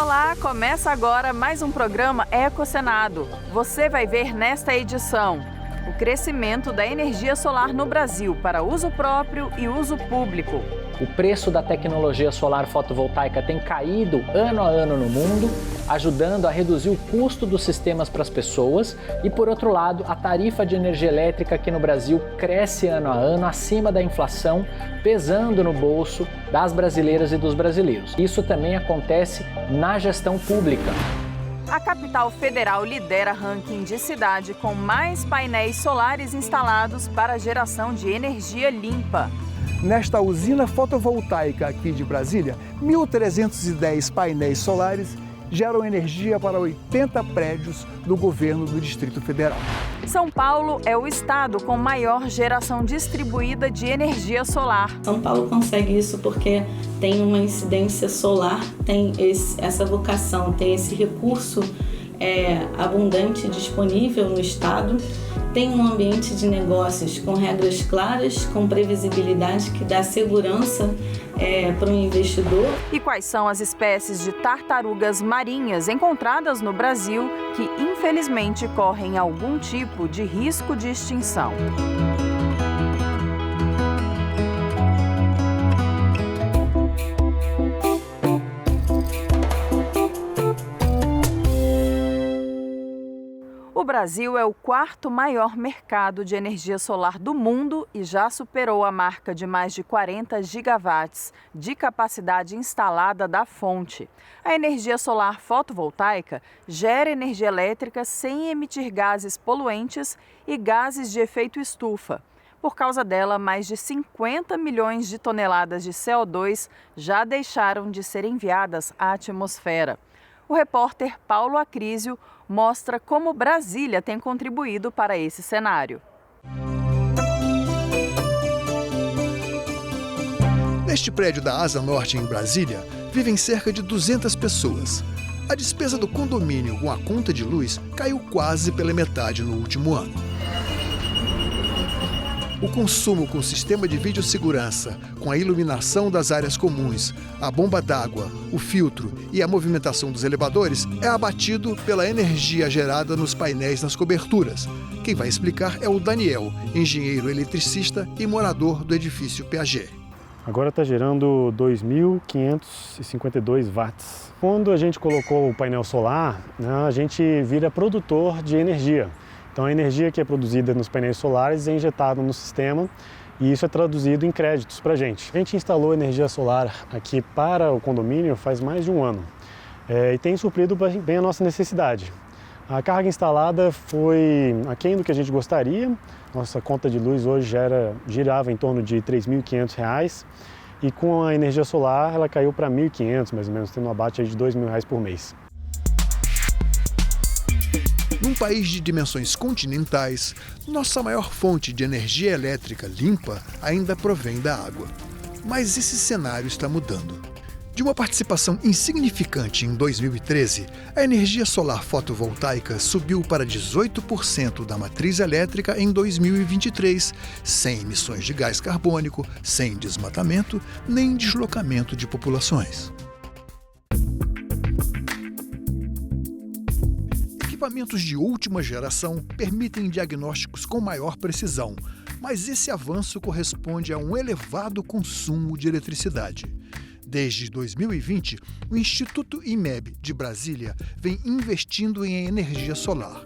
Olá, começa agora mais um programa Ecocenado. Você vai ver nesta edição o crescimento da energia solar no Brasil para uso próprio e uso público. O preço da tecnologia solar fotovoltaica tem caído ano a ano no mundo, ajudando a reduzir o custo dos sistemas para as pessoas. E, por outro lado, a tarifa de energia elétrica aqui no Brasil cresce ano a ano, acima da inflação, pesando no bolso das brasileiras e dos brasileiros. Isso também acontece na gestão pública. A capital federal lidera ranking de cidade com mais painéis solares instalados para geração de energia limpa. Nesta usina fotovoltaica aqui de Brasília, 1.310 painéis solares geram energia para 80 prédios do governo do Distrito Federal. São Paulo é o estado com maior geração distribuída de energia solar. São Paulo consegue isso porque tem uma incidência solar, tem essa vocação, tem esse recurso abundante disponível no estado, tem um ambiente de negócios com regras claras, com previsibilidade que dá segurança para o investidor. E quais são as espécies de tartarugas marinhas encontradas no Brasil que infelizmente correm algum tipo de risco de extinção? O Brasil é o quarto maior mercado de energia solar do mundo e já superou a marca de mais de 40 gigawatts de capacidade instalada da fonte. A energia solar fotovoltaica gera energia elétrica sem emitir gases poluentes e gases de efeito estufa. Por causa dela, mais de 50 milhões de toneladas de CO2 já deixaram de ser enviadas à atmosfera. O repórter Paulo Acrísio mostra como Brasília tem contribuído para esse cenário. Neste prédio da Asa Norte, em Brasília, vivem cerca de 200 pessoas. A despesa do condomínio com a conta de luz caiu quase pela metade no último ano. O consumo com o sistema de videossegurança, com a iluminação das áreas comuns, a bomba d'água, o filtro e a movimentação dos elevadores é abatido pela energia gerada nos painéis nas coberturas. Quem vai explicar é o Daniel, engenheiro eletricista e morador do edifício Piaget. Agora está gerando 2.552 watts. Quando a gente colocou o painel solar, a gente vira produtor de energia. Então a energia que é produzida nos painéis solares é injetada no sistema e isso é traduzido em créditos para a gente. A gente instalou energia solar aqui para o condomínio faz mais de um ano e tem suprido bem a nossa necessidade. A carga instalada foi aquém do que a gente gostaria. Nossa conta de luz hoje girava em torno de R$ 3.500 e com a energia solar ela caiu para R$ 1.500 mais ou menos, tendo um abate de R$ 2.000 por mês. Num país de dimensões continentais, nossa maior fonte de energia elétrica limpa ainda provém da água. Mas esse cenário está mudando. De uma participação insignificante em 2013, a energia solar fotovoltaica subiu para 18% da matriz elétrica em 2023, sem emissões de gás carbônico, sem desmatamento, nem deslocamento de populações. Equipamentos de última geração permitem diagnósticos com maior precisão, mas esse avanço corresponde a um elevado consumo de eletricidade. Desde 2020, o Instituto IMEB de Brasília vem investindo em energia solar.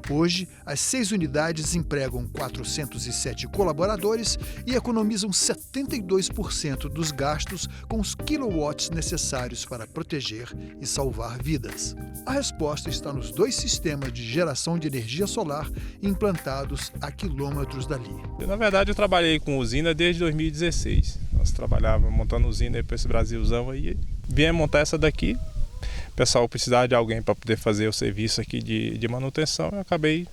Hoje, as 6 unidades empregam 407 colaboradores e economizam 72% dos gastos com os quilowatts necessários para proteger e salvar vidas. A resposta está nos 2 sistemas de geração de energia solar implantados a quilômetros dali. Na verdade, eu trabalhei com usina desde 2016. Nós trabalhávamos montando usina para esse Brasilzão aí. Viemos montar essa daqui. O pessoal precisava de alguém para poder fazer o serviço aqui de manutenção. Eu acabei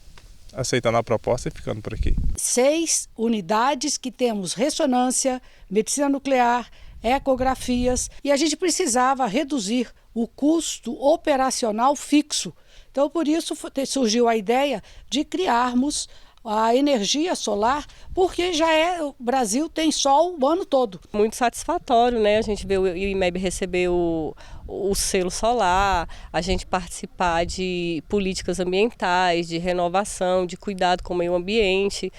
aceitando a proposta e ficando por aqui. 6 unidades que temos ressonância, medicina nuclear, ecografias, e a gente precisava reduzir o custo operacional fixo. Então, por isso, surgiu a ideia de criarmos a energia solar, porque o Brasil tem sol o ano todo. Muito satisfatório, né? A gente vê o IMEB receber o selo solar, a gente participar de políticas ambientais, de renovação, de cuidado com o meio ambiente,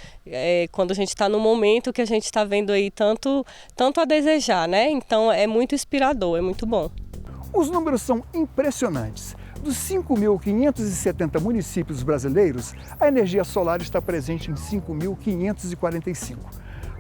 quando a gente está no momento que a gente está vendo aí tanto a desejar, né? Então é muito inspirador, é muito bom. Os números são impressionantes. Dos 5.570 municípios brasileiros, a energia solar está presente em 5.545.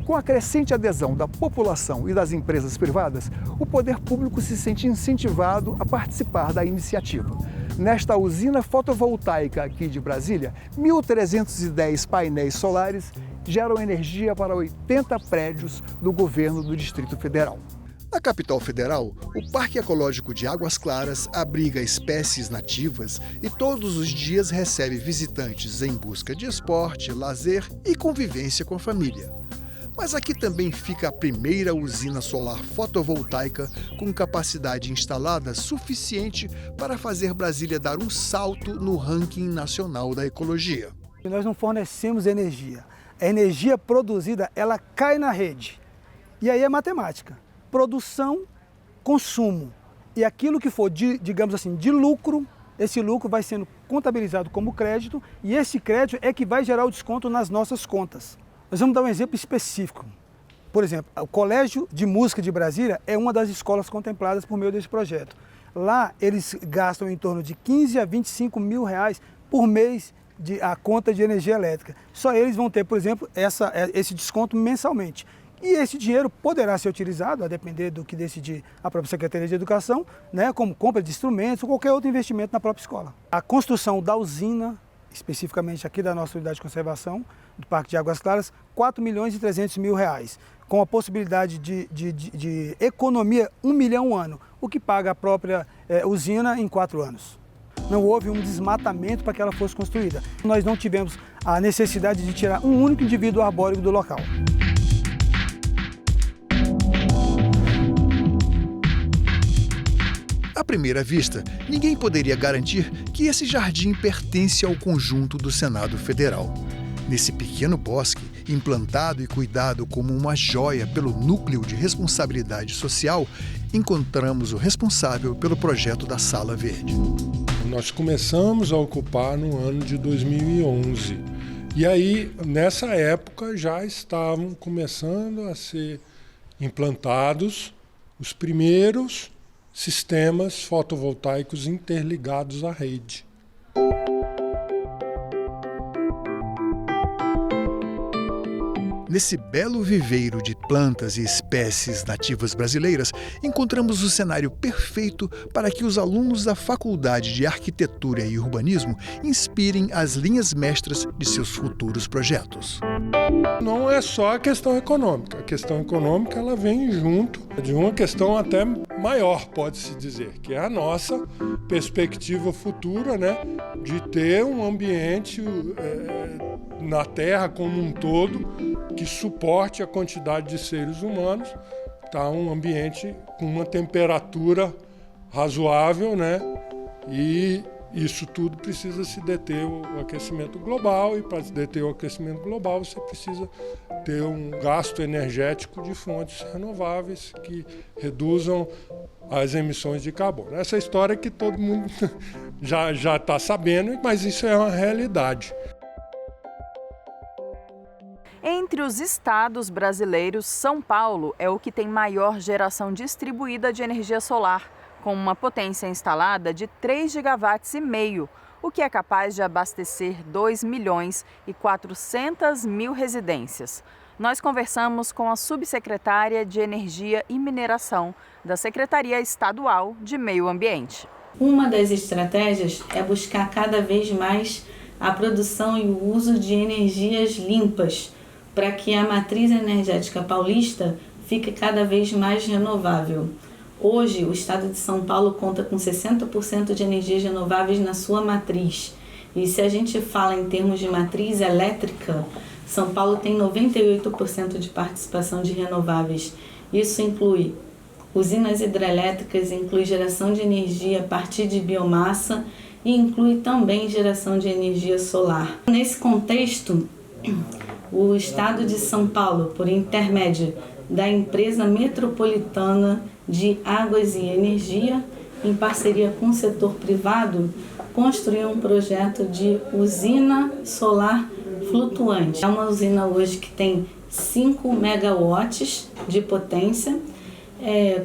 Com a crescente adesão da população e das empresas privadas, o poder público se sente incentivado a participar da iniciativa. Nesta usina fotovoltaica aqui de Brasília, 1.310 painéis solares geram energia para 80 prédios do governo do Distrito Federal. Na capital federal, o Parque Ecológico de Águas Claras abriga espécies nativas e todos os dias recebe visitantes em busca de esporte, lazer e convivência com a família. Mas aqui também fica a primeira usina solar fotovoltaica com capacidade instalada suficiente para fazer Brasília dar um salto no ranking nacional da ecologia. Nós não fornecemos energia. A energia produzida, ela cai na rede. E aí é matemática. Produção, consumo. E aquilo que for, digamos assim, de lucro, esse lucro vai sendo contabilizado como crédito e esse crédito é que vai gerar o desconto nas nossas contas. Nós vamos dar um exemplo específico. Por exemplo, o Colégio de Música de Brasília é uma das escolas contempladas por meio desse projeto. Lá eles gastam em torno de 15 a 25 mil reais por mês a conta de energia elétrica. Só eles vão ter, por exemplo, esse desconto mensalmente. E esse dinheiro poderá ser utilizado, a depender do que decidir a própria Secretaria de Educação, né, como compra de instrumentos ou qualquer outro investimento na própria escola. A construção da usina, especificamente aqui da nossa unidade de conservação, do Parque de Águas Claras, 4 milhões e 300 mil reais, com a possibilidade de economia 1 milhão ano, o que paga a própria usina em 4 anos. Não houve um desmatamento para que ela fosse construída. Nós não tivemos a necessidade de tirar um único indivíduo arbóreo do local. À primeira vista, ninguém poderia garantir que esse jardim pertence ao conjunto do Senado Federal. Nesse pequeno bosque, implantado e cuidado como uma joia pelo Núcleo de Responsabilidade Social, encontramos o responsável pelo projeto da Sala Verde. Nós começamos a ocupar no ano de 2011. E aí, nessa época, já estavam começando a ser implantados os primeiros sistemas fotovoltaicos interligados à rede. Nesse belo viveiro de plantas e espécies nativas brasileiras, encontramos o cenário perfeito para que os alunos da Faculdade de Arquitetura e Urbanismo inspirem as linhas mestras de seus futuros projetos. Não é só a questão econômica. A questão econômica ela vem junto de uma questão até maior, pode-se dizer, que é a nossa perspectiva futura, né, de ter um ambiente na Terra como um todo que suporte a quantidade de seres humanos, tá? Um ambiente com uma temperatura razoável, né? E isso tudo precisa se deter o aquecimento global, e para deter o aquecimento global você precisa ter um gasto energético de fontes renováveis que reduzam as emissões de carbono. Essa história que todo mundo já está sabendo, mas isso é uma realidade. Entre os estados brasileiros, São Paulo é o que tem maior geração distribuída de energia solar, com uma potência instalada de 3,5 gigawatts, o que é capaz de abastecer 2.400.000 residências. Nós conversamos com a subsecretária de Energia e Mineração da Secretaria Estadual de Meio Ambiente. Uma das estratégias é buscar cada vez mais a produção e o uso de energias limpas, para que a matriz energética paulista fique cada vez mais renovável. Hoje, o estado de São Paulo conta com 60% de energias renováveis na sua matriz. E se a gente fala em termos de matriz elétrica, São Paulo tem 98% de participação de renováveis. Isso inclui usinas hidrelétricas, inclui geração de energia a partir de biomassa e inclui também geração de energia solar. Nesse contexto, o Estado de São Paulo, por intermédio da Empresa Metropolitana de Águas e Energia, em parceria com o setor privado, construiu um projeto de usina solar flutuante. É uma usina hoje que tem 5 megawatts de potência,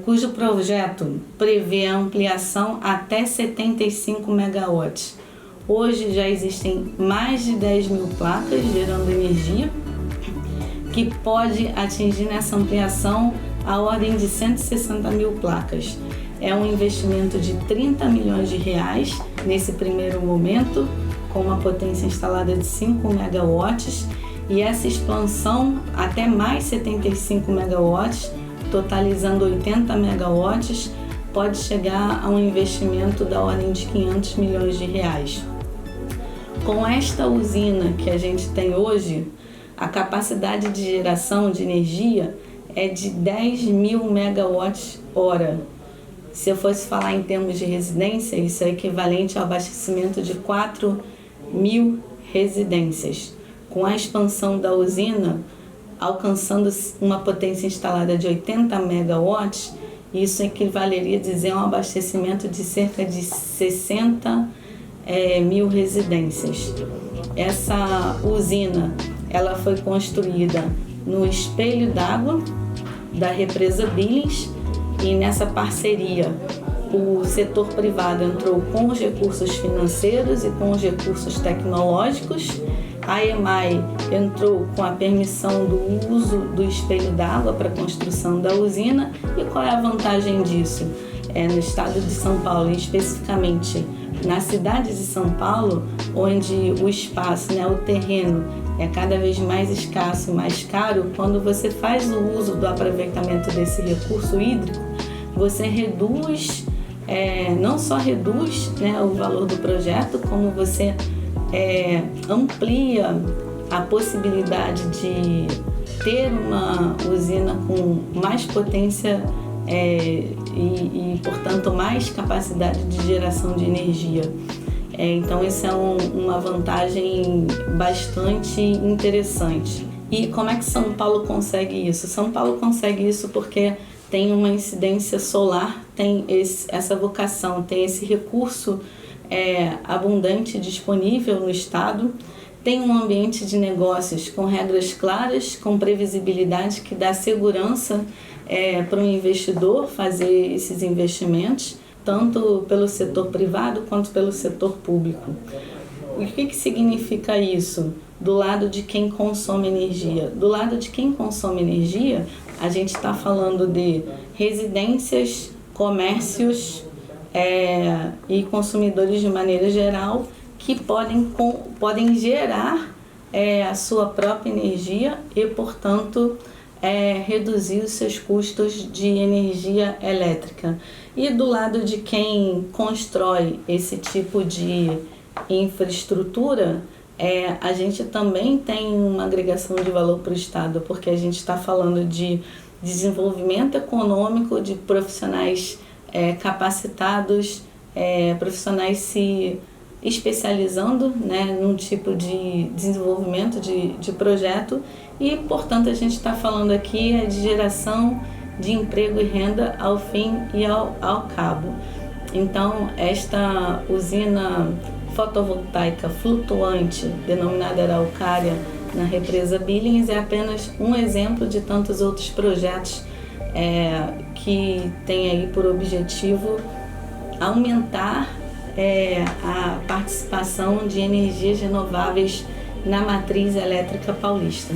cujo projeto prevê a ampliação até 75 megawatts. Hoje já existem mais de 10 mil placas gerando energia, que pode atingir nessa ampliação a ordem de 160 mil placas. É um investimento de 30 milhões de reais nesse primeiro momento, com uma potência instalada de 5 megawatts, e essa expansão até mais 75 megawatts, totalizando 80 megawatts, pode chegar a um investimento da ordem de 500 milhões de reais. Com esta usina que a gente tem hoje, a capacidade de geração de energia é de 10 mil megawatts-hora. Se eu fosse falar em termos de residência, isso é equivalente ao abastecimento de 4 mil residências. Com a expansão da usina, alcançando uma potência instalada de 80 megawatts, isso equivaleria a dizer um abastecimento de cerca de 60 mil residências. Essa usina ela foi construída no espelho d'água da represa Billings, e nessa parceria o setor privado entrou com os recursos financeiros e com os recursos tecnológicos. A EMAI entrou com a permissão do uso do espelho d'água para a construção da usina. E qual é a vantagem disso? No estado de São Paulo, e especificamente na cidade de São Paulo, onde o espaço, o terreno é cada vez mais escasso e mais caro, quando você faz o uso do aproveitamento desse recurso hídrico, você reduz, não só reduz o valor do projeto, como você amplia a possibilidade de ter uma usina com mais potência e, portanto, mais capacidade de geração de energia. Então, isso é uma vantagem bastante interessante. E como é que São Paulo consegue isso? São Paulo consegue isso porque tem uma incidência solar, tem essa vocação, tem esse recurso abundante disponível no estado, tem um ambiente de negócios com regras claras, com previsibilidade, que dá segurança para o investidor fazer esses investimentos, tanto pelo setor privado quanto pelo setor público. O que significa isso do lado de quem consome energia? Do lado de quem consome energia, a gente está falando de residências, comércios e consumidores de maneira geral, que podem gerar a sua própria energia e, portanto, reduzir os seus custos de energia elétrica. E do lado de quem constrói esse tipo de infraestrutura, a gente também tem uma agregação de valor para o Estado, porque a gente está falando de desenvolvimento econômico, de profissionais capacitados, profissionais se especializando num tipo de desenvolvimento de projeto, e, portanto, a gente está falando aqui de geração de emprego e renda ao fim e ao cabo. Então, esta usina fotovoltaica flutuante, denominada Araucária, na represa Billings, é apenas um exemplo de tantos outros projetos que têm aí por objetivo aumentar a participação de energias renováveis na matriz elétrica paulista.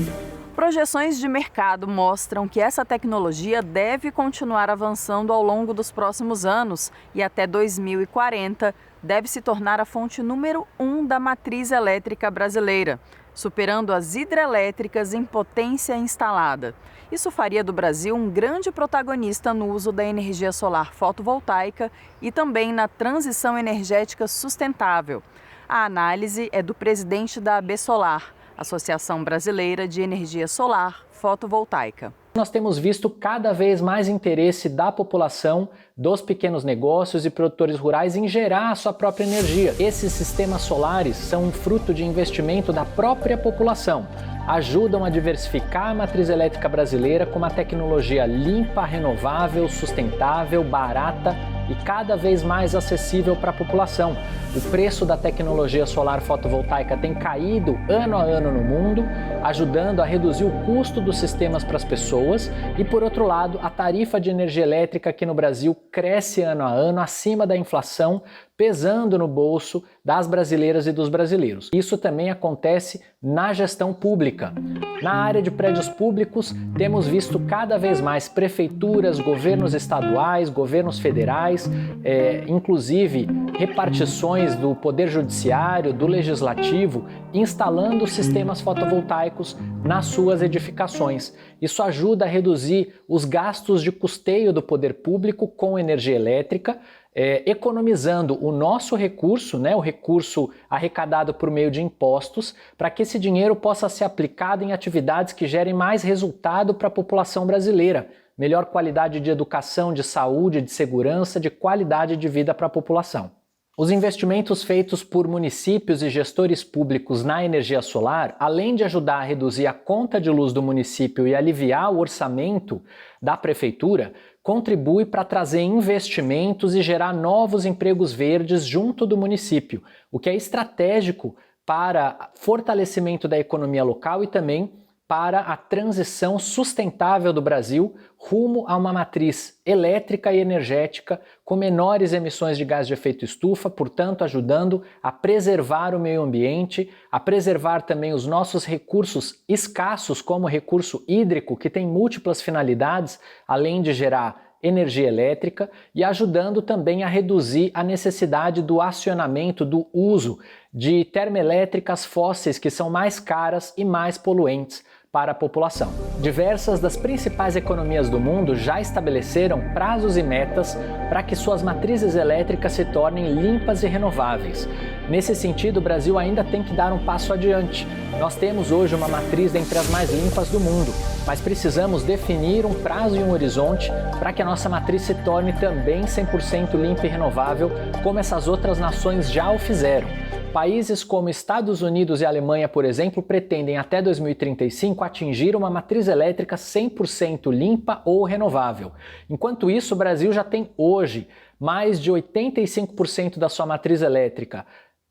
Projeções de mercado mostram que essa tecnologia deve continuar avançando ao longo dos próximos anos e até 2040 deve se tornar a fonte número 1 da matriz elétrica brasileira, superando as hidrelétricas em potência instalada. Isso faria do Brasil um grande protagonista no uso da energia solar fotovoltaica e também na transição energética sustentável. A análise é do presidente da AB Solar, Associação Brasileira de Energia Solar Fotovoltaica. Nós temos visto cada vez mais interesse da população, dos pequenos negócios e produtores rurais em gerar a sua própria energia. Esses sistemas solares são um fruto de investimento da própria população. Ajudam a diversificar a matriz elétrica brasileira com uma tecnologia limpa, renovável, sustentável, barata e cada vez mais acessível para a população. O preço da tecnologia solar fotovoltaica tem caído ano a ano no mundo, ajudando a reduzir o custo dos sistemas para as pessoas e, por outro lado, a tarifa de energia elétrica aqui no Brasil cresce ano a ano acima da inflação, pesando no bolso das brasileiras e dos brasileiros. Isso também acontece na gestão pública. Na área de prédios públicos, temos visto cada vez mais prefeituras, governos estaduais, governos federais, inclusive repartições do Poder Judiciário, do Legislativo, instalando sistemas fotovoltaicos nas suas edificações. Isso ajuda a reduzir os gastos de custeio do poder público com energia elétrica, economizando o nosso recurso, o recurso arrecadado por meio de impostos, para que esse dinheiro possa ser aplicado em atividades que gerem mais resultado para a população brasileira, melhor qualidade de educação, de saúde, de segurança, de qualidade de vida para a população. Os investimentos feitos por municípios e gestores públicos na energia solar, além de ajudar a reduzir a conta de luz do município e aliviar o orçamento da prefeitura, contribui para trazer investimentos e gerar novos empregos verdes junto do município, o que é estratégico para fortalecimento da economia local e também para a transição sustentável do Brasil rumo a uma matriz elétrica e energética com menores emissões de gás de efeito estufa, portanto ajudando a preservar o meio ambiente, a preservar também os nossos recursos escassos, como o recurso hídrico, que tem múltiplas finalidades, além de gerar energia elétrica, e ajudando também a reduzir a necessidade do acionamento, do uso de termoelétricas fósseis que são mais caras e mais poluentes para a população. Diversas das principais economias do mundo já estabeleceram prazos e metas para que suas matrizes elétricas se tornem limpas e renováveis. Nesse sentido, o Brasil ainda tem que dar um passo adiante. Nós temos hoje uma matriz dentre as mais limpas do mundo, mas precisamos definir um prazo e um horizonte para que a nossa matriz se torne também 100% limpa e renovável, como essas outras nações já o fizeram. Países como Estados Unidos e Alemanha, por exemplo, pretendem até 2035 atingir uma matriz elétrica 100% limpa ou renovável. Enquanto isso, o Brasil já tem hoje mais de 85% da sua matriz elétrica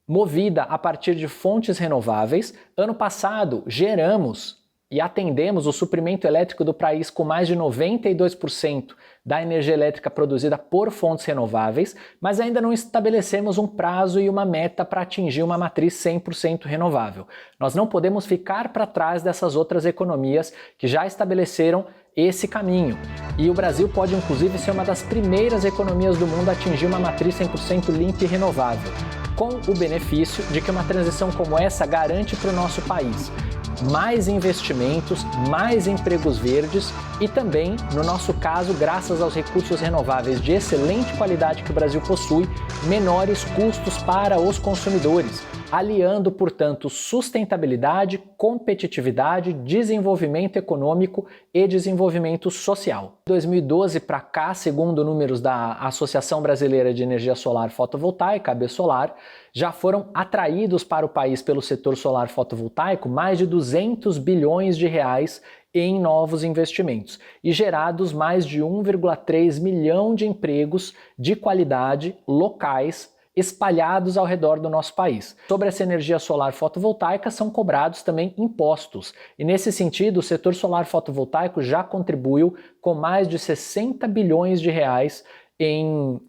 movida a partir de fontes renováveis. Ano passado, geramos e atendemos o suprimento elétrico do país com mais de 92% da energia elétrica produzida por fontes renováveis, mas ainda não estabelecemos um prazo e uma meta para atingir uma matriz 100% renovável. Nós não podemos ficar para trás dessas outras economias que já estabeleceram esse caminho. E o Brasil pode inclusive ser uma das primeiras economias do mundo a atingir uma matriz 100% limpa e renovável, com o benefício de que uma transição como essa garante para o nosso país mais investimentos, mais empregos verdes e também, no nosso caso, graças aos recursos renováveis de excelente qualidade que o Brasil possui, menores custos para os consumidores, aliando, portanto, sustentabilidade, competitividade, desenvolvimento econômico e desenvolvimento social. De 2012 para cá, segundo números da Associação Brasileira de Energia Solar Fotovoltaica, ABSolar, já foram atraídos para o país pelo setor solar fotovoltaico mais de 200 bilhões de reais em novos investimentos e gerados mais de 1,3 milhão de empregos de qualidade locais espalhados ao redor do nosso país. Sobre essa energia solar fotovoltaica são cobrados também impostos e nesse sentido o setor solar fotovoltaico já contribuiu com mais de 60 bilhões de reais em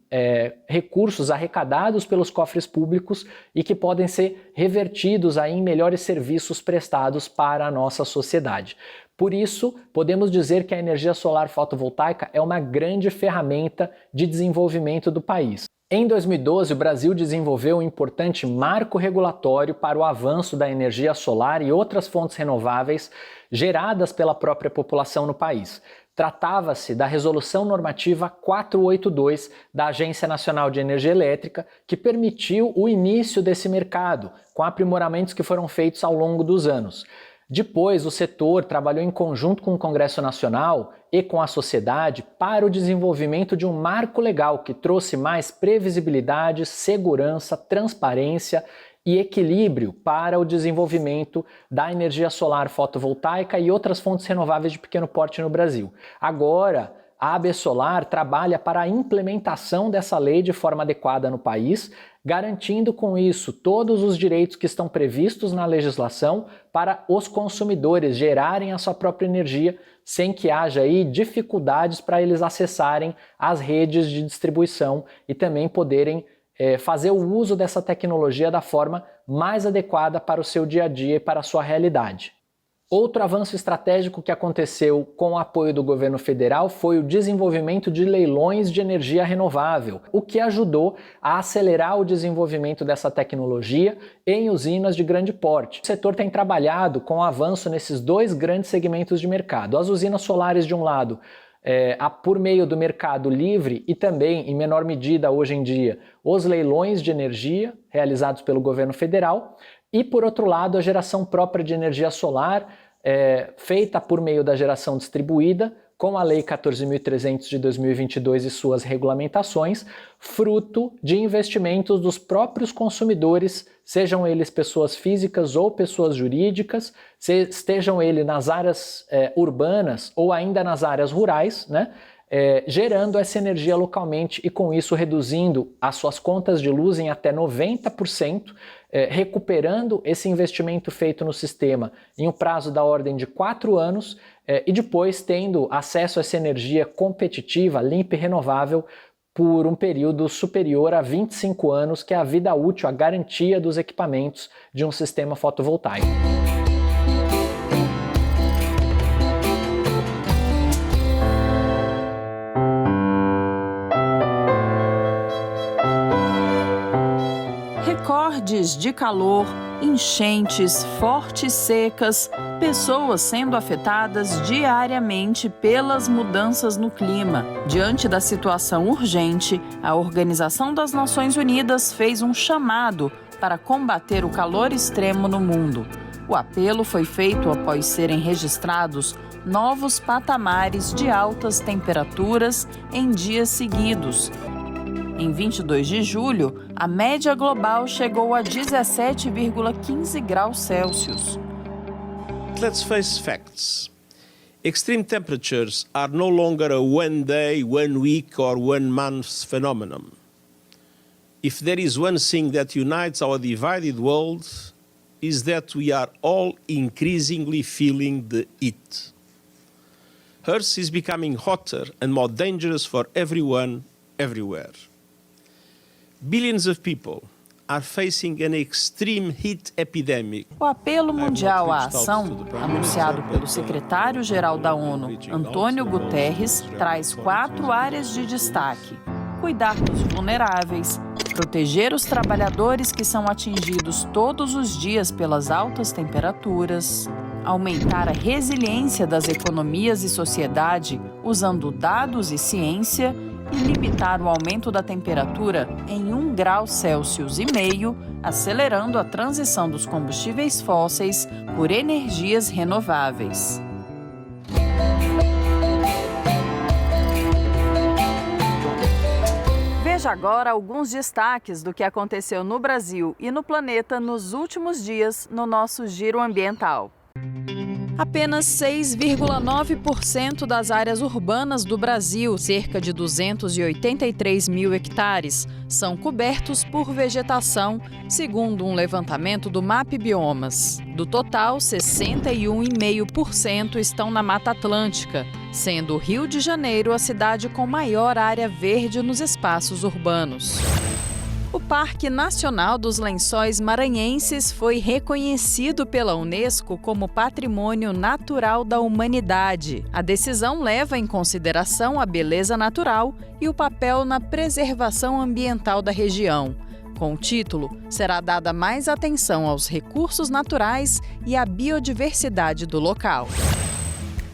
recursos arrecadados pelos cofres públicos e que podem ser revertidos aí em melhores serviços prestados para a nossa sociedade. Por isso, podemos dizer que a energia solar fotovoltaica é uma grande ferramenta de desenvolvimento do país. Em 2012, o Brasil desenvolveu um importante marco regulatório para o avanço da energia solar e outras fontes renováveis geradas pela própria população no país. Tratava-se da Resolução Normativa 482 da Agência Nacional de Energia Elétrica, que permitiu o início desse mercado, com aprimoramentos que foram feitos ao longo dos anos. Depois, o setor trabalhou em conjunto com o Congresso Nacional e com a sociedade para o desenvolvimento de um marco legal que trouxe mais previsibilidade, segurança, transparência e equilíbrio para o desenvolvimento da energia solar fotovoltaica e outras fontes renováveis de pequeno porte no Brasil. Agora, a AB Solar trabalha para a implementação dessa lei de forma adequada no país, garantindo com isso todos os direitos que estão previstos na legislação para os consumidores gerarem a sua própria energia sem que haja aí dificuldades para eles acessarem as redes de distribuição e também poderem fazer o uso dessa tecnologia da forma mais adequada para o seu dia a dia e para a sua realidade. Outro avanço estratégico que aconteceu com o apoio do governo federal foi o desenvolvimento de leilões de energia renovável, o que ajudou a acelerar o desenvolvimento dessa tecnologia em usinas de grande porte. O setor tem trabalhado com o avanço nesses dois grandes segmentos de mercado. As usinas solares de um lado, por meio do mercado livre e também, em menor medida hoje em dia, os leilões de energia realizados pelo governo federal. E, por outro lado, a geração própria de energia solar, feita por meio da geração distribuída, com a Lei 14.300 de 2022 e suas regulamentações, fruto de investimentos dos próprios consumidores, sejam eles pessoas físicas ou pessoas jurídicas, estejam eles nas áreas urbanas ou ainda nas áreas rurais, né? Gerando essa energia localmente e com isso reduzindo as suas contas de luz em até 90%, recuperando esse investimento feito no sistema em um prazo da ordem de 4 anos e depois tendo acesso a essa energia competitiva, limpa e renovável por um período superior a 25 anos, que é a vida útil, a garantia dos equipamentos de um sistema fotovoltaico. Recordes de calor, enchentes, fortes secas, pessoas sendo afetadas diariamente pelas mudanças no clima. Diante da situação urgente, a Organização das Nações Unidas fez um chamado para combater o calor extremo no mundo. O apelo foi feito após serem registrados novos patamares de altas temperaturas em dias seguidos. Em 22 de julho, a média global chegou a 17,15 graus Celsius. Let's face facts. Extreme temperatures are no longer a one day, 1 week or 1 month phenomenon. If there is one thing that unites our divided world, is that we are all increasingly feeling the heat. Earth is becoming hotter and more dangerous for everyone, everywhere. Billions of people are facing an extreme heat epidemic. O apelo mundial à ação, anunciado pelo secretário-geral da ONU, Antônio Guterres, traz 4 áreas de destaque: cuidar dos vulneráveis, proteger os trabalhadores que são atingidos todos os dias pelas altas temperaturas, aumentar a resiliência das economias e sociedade usando dados e ciência e limitar o aumento da temperatura em 1,5 graus Celsius, acelerando a transição dos combustíveis fósseis por energias renováveis. Veja agora alguns destaques do que aconteceu no Brasil e no planeta nos últimos dias no nosso Giro Ambiental. Apenas 6,9% das áreas urbanas do Brasil, cerca de 283 mil hectares, são cobertos por vegetação, segundo um levantamento do MAP Biomas. Do total, 61,5% estão na Mata Atlântica, sendo o Rio de Janeiro a cidade com maior área verde nos espaços urbanos. O Parque Nacional dos Lençóis Maranhenses foi reconhecido pela Unesco como Patrimônio Natural da Humanidade. A decisão leva em consideração a beleza natural e o papel na preservação ambiental da região. Com o título, será dada mais atenção aos recursos naturais e à biodiversidade do local.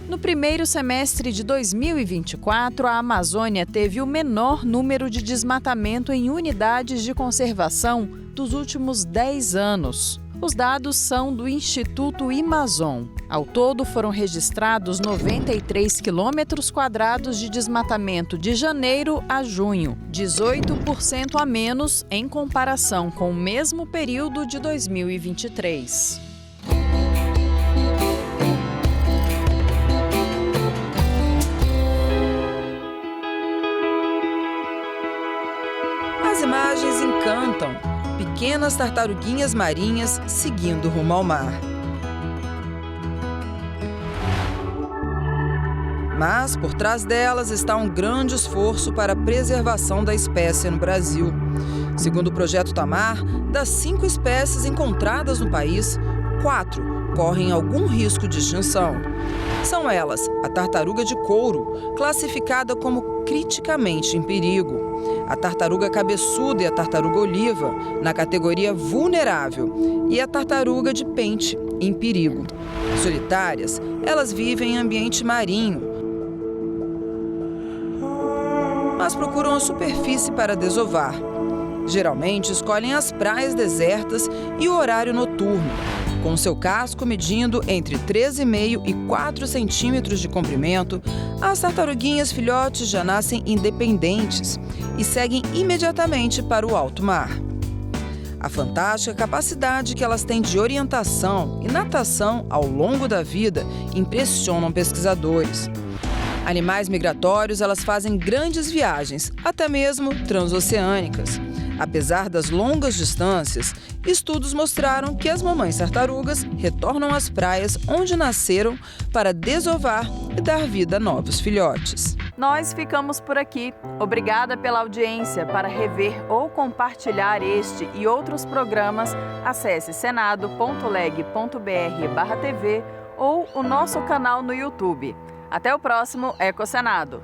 No primeiro semestre de 2024, a Amazônia teve o menor número de desmatamento em unidades de conservação dos últimos 10 anos. Os dados são do Instituto Amazon. Ao todo, foram registrados 93 quilômetros quadrados de desmatamento de janeiro a junho, 18% a menos em comparação com o mesmo período de 2023. As imagens encantam. Pequenas tartaruguinhas marinhas seguindo rumo ao mar. Mas, por trás delas, está um grande esforço para a preservação da espécie no Brasil. Segundo o Projeto Tamar, das 5 espécies encontradas no país, 4 correm algum risco de extinção. São elas a tartaruga de couro, classificada como criticamente em perigo, a tartaruga cabeçuda e a tartaruga oliva, na categoria vulnerável, e a tartaruga de pente, em perigo. Solitárias, elas vivem em ambiente marinho, mas procuram a superfície para desovar. Geralmente escolhem as praias desertas e o horário noturno, com seu casco medindo entre 3,5 e 4 centímetros de comprimento. As tartaruguinhas filhotes já nascem independentes e seguem imediatamente para o alto mar. A fantástica capacidade que elas têm de orientação e natação ao longo da vida impressionam pesquisadores. Animais migratórios, elas fazem grandes viagens, até mesmo transoceânicas. Apesar das longas distâncias, estudos mostraram que as mamães tartarugas retornam às praias onde nasceram para desovar e dar vida a novos filhotes. Nós ficamos por aqui. Obrigada pela audiência. Para rever ou compartilhar este e outros programas, acesse senado.leg.br/tv ou o nosso canal no YouTube. Até o próximo Ecosenado.